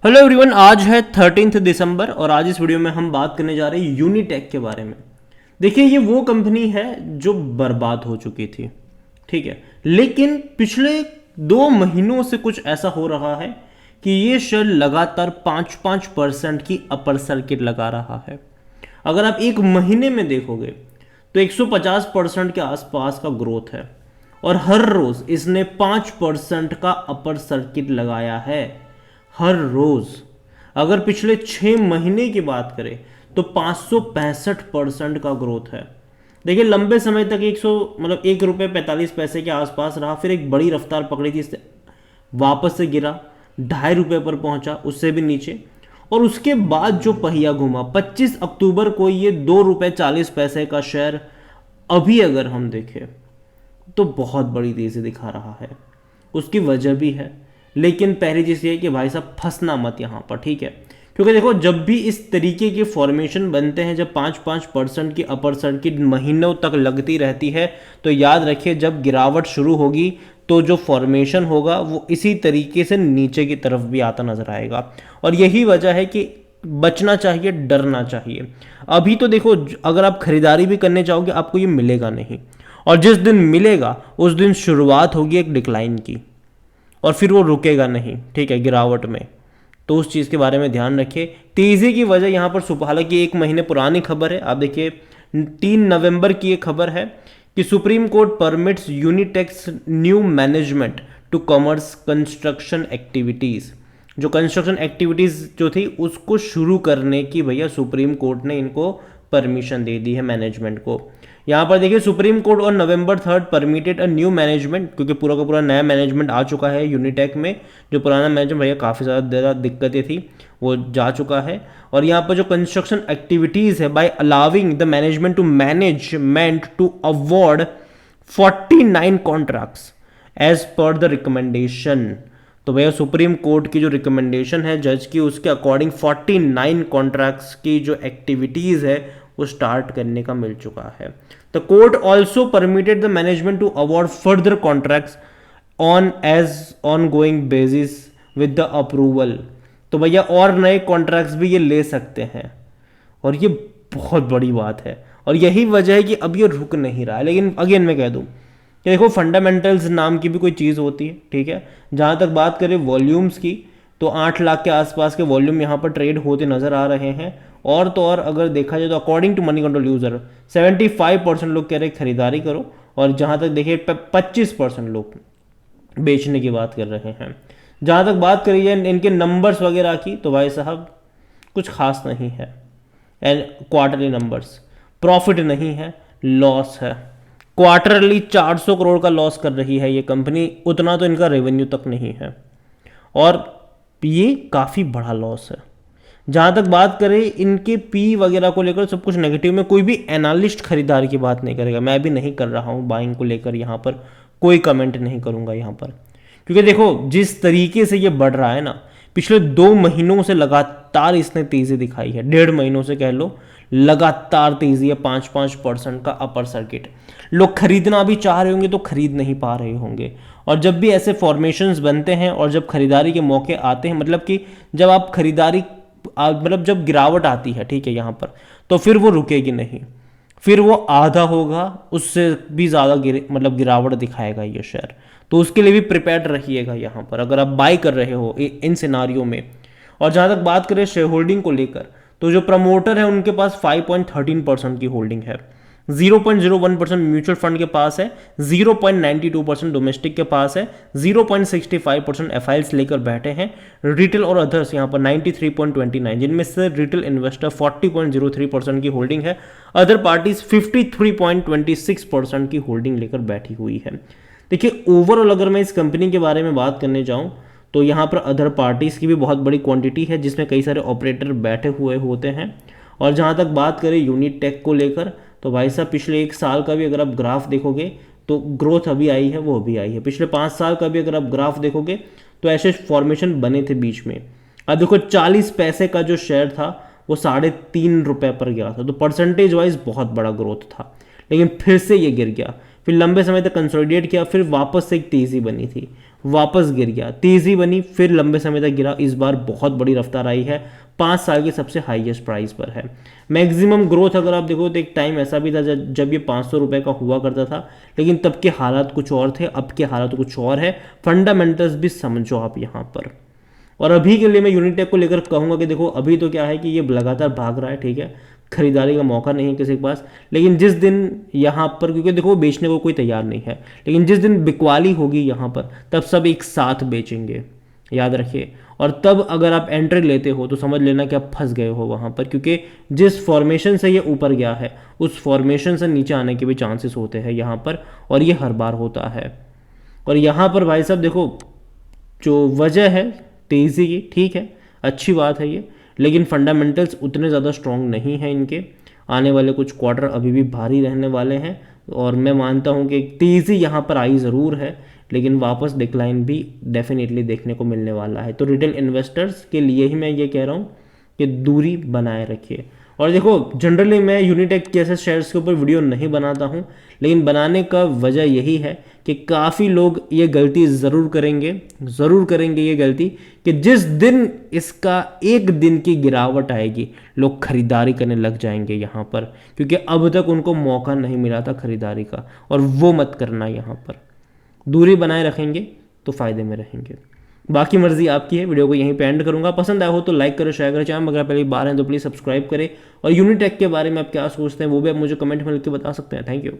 Hello everyone, आज है 13 दिसंबर और आज इस वीडियो में हम बात करने जा रहे हैं यूनिटेक के बारे में। देखिए, ये वो कंपनी है जो बर्बाद हो चुकी थी, ठीक है। लेकिन पिछले 2 महीनों से कुछ ऐसा हो रहा है कि ये शेयर लगातार 5-5% की अपर सर्किट लगा रहा है। अगर आप एक महीने में देखोगे तो 150% के आसपास का ग्रोथ है और हर रोज इसने 5% का अपर सर्किट लगाया है। हर रोज अगर पिछले 6 महीने की बात करें तो 565% का ग्रोथ है। देखिए, लंबे समय तक 100 मतलब ₹1.45 के आसपास रहा, फिर एक बड़ी रफ्तार पकड़ी थी, इससे वापस से गिरा, ₹2.5 पर पहुंचा, उससे भी नीचे, और उसके बाद जो पहिया घूमा 25 अक्टूबर को ये ₹2.40 का शेयर अभी अगर हम देखें तो बहुत बड़ी तेजी दिखा रहा है। उसकी वजह भी है, लेकिन पहली चीज़ ये है कि भाई साहब फंसना मत यहाँ पर, ठीक है। क्योंकि देखो, जब भी इस तरीके के फॉर्मेशन बनते हैं, जब 5-5% की अपर सर्किट महीनों तक लगती रहती है, तो याद रखिए जब गिरावट शुरू होगी तो जो फॉर्मेशन होगा वो इसी तरीके से नीचे की तरफ भी आता नजर आएगा। और यही वजह है कि बचना चाहिए, डरना चाहिए। अभी तो देखो, अगर आप खरीदारी भी करने चाहोगे आपको ये मिलेगा नहीं, और जिस दिन मिलेगा उस दिन शुरुआत होगी एक डिक्लाइन की, और फिर वो रुकेगा नहीं, ठीक है, गिरावट में। तो उस चीज़ के बारे में ध्यान रखिए। तेज़ी की वजह यहाँ पर हालांकि 1 महीने पुरानी खबर है, आप देखिए 3 नवंबर की एक खबर है कि supreme court permits Unitech's new management to commerce construction activities. जो कंस्ट्रक्शन एक्टिविटीज़ जो थी उसको शुरू करने की भैया सुप्रीम कोर्ट ने इनको परमिशन दे दी है मैनेजमेंट को। यहाँ पर देखिए, सुप्रीम कोर्ट और November 3 permitted a new management, क्योंकि पूरा का पूरा नया मैनेजमेंट आ चुका है यूनिटेक में। जो पुराना मैनेजमेंट भैया काफ़ी ज़्यादा दिक्कतें थी वो जा चुका है। और यहाँ पर जो कंस्ट्रक्शन एक्टिविटीज़ है, by allowing the management to award 49 contracts as per the recommendation. तो भैया सुप्रीम कोर्ट की जो रिकमेंडेशन है जज की, उसके अकॉर्डिंग 49 कॉन्ट्रैक्ट्स की जो एक्टिविटीज़ है वो स्टार्ट करने का मिल चुका है। The court also permitted the management to award further contracts on as on going basis with the approval. तो भैया और नए कॉन्ट्रैक्ट्स भी ये ले सकते हैं, और ये बहुत बड़ी बात है। और यही वजह है कि अब ये रुक नहीं रहा है। लेकिन अगेन मैं कह दूं कि देखो, फंडामेंटल्स नाम की भी कोई चीज़ होती है, ठीक है। जहाँ तक बात करें वॉल्यूम्स की, तो 8 लाख के आसपास के वॉल्यूम यहाँ पर ट्रेड होते नजर आ रहे हैं। और तो और अगर देखा जाए तो according to Moneycontrol user 75% लोग कह रहे खरीदारी करो, और जहाँ तक देखिए 25% लोग बेचने की बात कर रहे हैं। जहाँ तक बात करी जाए इनके नंबर्स वगैरह की, तो भाई साहब कुछ खास नहीं है। एंड क्वार्टरली नंबर्स, प्रॉफिट नहीं है, लॉस है। क्वार्टरली 400 करोड़ का लॉस कर रही है ये कंपनी, उतना तो इनका रेवेन्यू तक नहीं है, और ये काफ़ी बड़ा लॉस है। जहाँ तक बात करें इनके पी वगैरह को लेकर, सब कुछ नेगेटिव में, कोई भी एनालिस्ट खरीदार की बात नहीं करेगा। मैं भी नहीं कर रहा हूँ बाइंग को लेकर, यहाँ पर कोई कमेंट नहीं करूँगा यहाँ पर। क्योंकि देखो, जिस तरीके से ये बढ़ रहा है ना, पिछले 2 महीनों से लगातार इसने तेज़ी दिखाई है, 1.5 महीनों से कह लो लगातार तेज़ी है। 5-5% का अपर सर्किट, लोग खरीदना भी चाह रहे होंगे तो खरीद नहीं पा रहे होंगे। और जब भी ऐसे फॉर्मेशंस बनते हैं और जब खरीदारी के मौके आते हैं, मतलब कि जब आप खरीदारी मतलब जब गिरावट आती है, ठीक है, यहाँ पर, तो फिर वो रुकेगी नहीं, फिर वो आधा होगा, उससे भी ज़्यादा मतलब गिरावट दिखाएगा ये शेयर। तो उसके लिए भी प्रिपेयर्ड रहिएगा यहाँ पर, अगर आप बाई कर रहे हो इन सिनारियों में। और जहाँ तक बात करें शेयर होल्डिंग को लेकर, तो जो प्रमोटर है उनके पास 5.13% की होल्डिंग है, 0.01% म्यूचुअल फंड के पास है, 0.92% डोमेस्टिक के पास है, 0.65% एफआईएल्स लेकर बैठे हैं। रिटेल और अदर्स यहाँ पर 93.29, जिनमें से रिटेल इन्वेस्टर 40.03% की होल्डिंग है, अदर पार्टीज 53.26% की होल्डिंग लेकर बैठी हुई है। देखिए, ओवरऑल अगर मैं इस कंपनी के बारे में बात करने जाऊँ तो यहाँ पर अदर पार्टीज की भी बहुत बड़ी क्वांटिटी है, जिसमें कई सारे ऑपरेटर बैठे हुए होते हैं। और जहाँ तक बात करें यूनिटेक को लेकर, तो भाई साहब पिछले 1 साल का भी अगर आप ग्राफ देखोगे तो ग्रोथ अभी आई है, वो अभी आई है। पिछले 5 साल का भी अगर आप ग्राफ देखोगे तो ऐसे फॉर्मेशन बने थे बीच में। अब देखो, 40 पैसे का जो शेयर था वो ₹3.5 पर गया था, तो परसेंटेज वाइज बहुत बड़ा ग्रोथ था। लेकिन फिर से ये गिर गया, फिर लंबे समय तक कंसोलिडेट किया, फिर वापस से एक तेज़ी बनी थी, वापस गिर गया, तेज़ी बनी, फिर लंबे समय तक गिरा। इस बार बहुत बड़ी रफ्तार आई है, 5 साल के सबसे हाईएस्ट प्राइस पर है। मैक्सिमम ग्रोथ अगर आप देखो तो एक टाइम ऐसा भी था जब ये 500 रुपये का हुआ करता था, लेकिन तब के हालात कुछ और थे, अब के हालात कुछ और है। फंडामेंटल्स भी समझो आप यहाँ पर। और अभी के लिए मैं यूनिटेक को लेकर कहूँगा कि देखो अभी तो क्या है कि ये लगातार भाग रहा है, ठीक है, खरीदारी का मौका नहीं है किसी के पास। लेकिन जिस दिन यहाँ पर, क्योंकि देखो बेचने को कोई तैयार नहीं है, लेकिन जिस दिन बिकवाली होगी यहाँ पर तब सब एक साथ बेचेंगे, याद रखिए। और तब अगर आप एंट्री लेते हो तो समझ लेना कि आप फंस गए हो वहाँ पर, क्योंकि जिस फॉर्मेशन से ये ऊपर गया है उस फॉर्मेशन से नीचे आने के भी चांसेस होते हैं यहाँ पर, और ये हर बार होता है। और यहाँ पर भाई साहब देखो, जो वजह है तेज़ी की, ठीक है, अच्छी बात है ये, लेकिन फंडामेंटल्स उतने ज़्यादा स्ट्रॉन्ग नहीं हैं इनके। आने वाले कुछ क्वार्टर अभी भी भारी रहने वाले हैं, और मैं मानता हूँ कि तेज़ी यहाँ पर आई ज़रूर है, लेकिन वापस डिक्लाइन भी डेफिनेटली देखने को मिलने वाला है। तो रिटेल इन्वेस्टर्स के लिए ही मैं ये कह रहा हूँ कि दूरी बनाए रखिए। और देखो जनरली मैं यूनिटेक के ऐसे शेयर्स के ऊपर वीडियो नहीं बनाता हूँ, लेकिन बनाने का वजह यही है कि काफ़ी लोग ये गलती ज़रूर करेंगे ये गलती, कि जिस दिन इसका एक दिन की गिरावट आएगी लोग खरीदारी करने लग जाएंगे यहाँ पर, क्योंकि अब तक उनको मौका नहीं मिला था खरीदारी का, और वो मत करना। यहाँ पर दूरी बनाए रखेंगे तो फ़ायदे में रहेंगे। बाकी मर्जी आपकी है। वीडियो को यहीं पे एंड करूंगा। पसंद आया हो तो लाइक करो, शेयर करो, चैनल अगर पहली बार हैं तो प्लीज़ सब्सक्राइब करें। और यूनिटेक के बारे में आप क्या सोचते हैं वो भी आप मुझे कमेंट में लिख के बता सकते हैं। Thank you.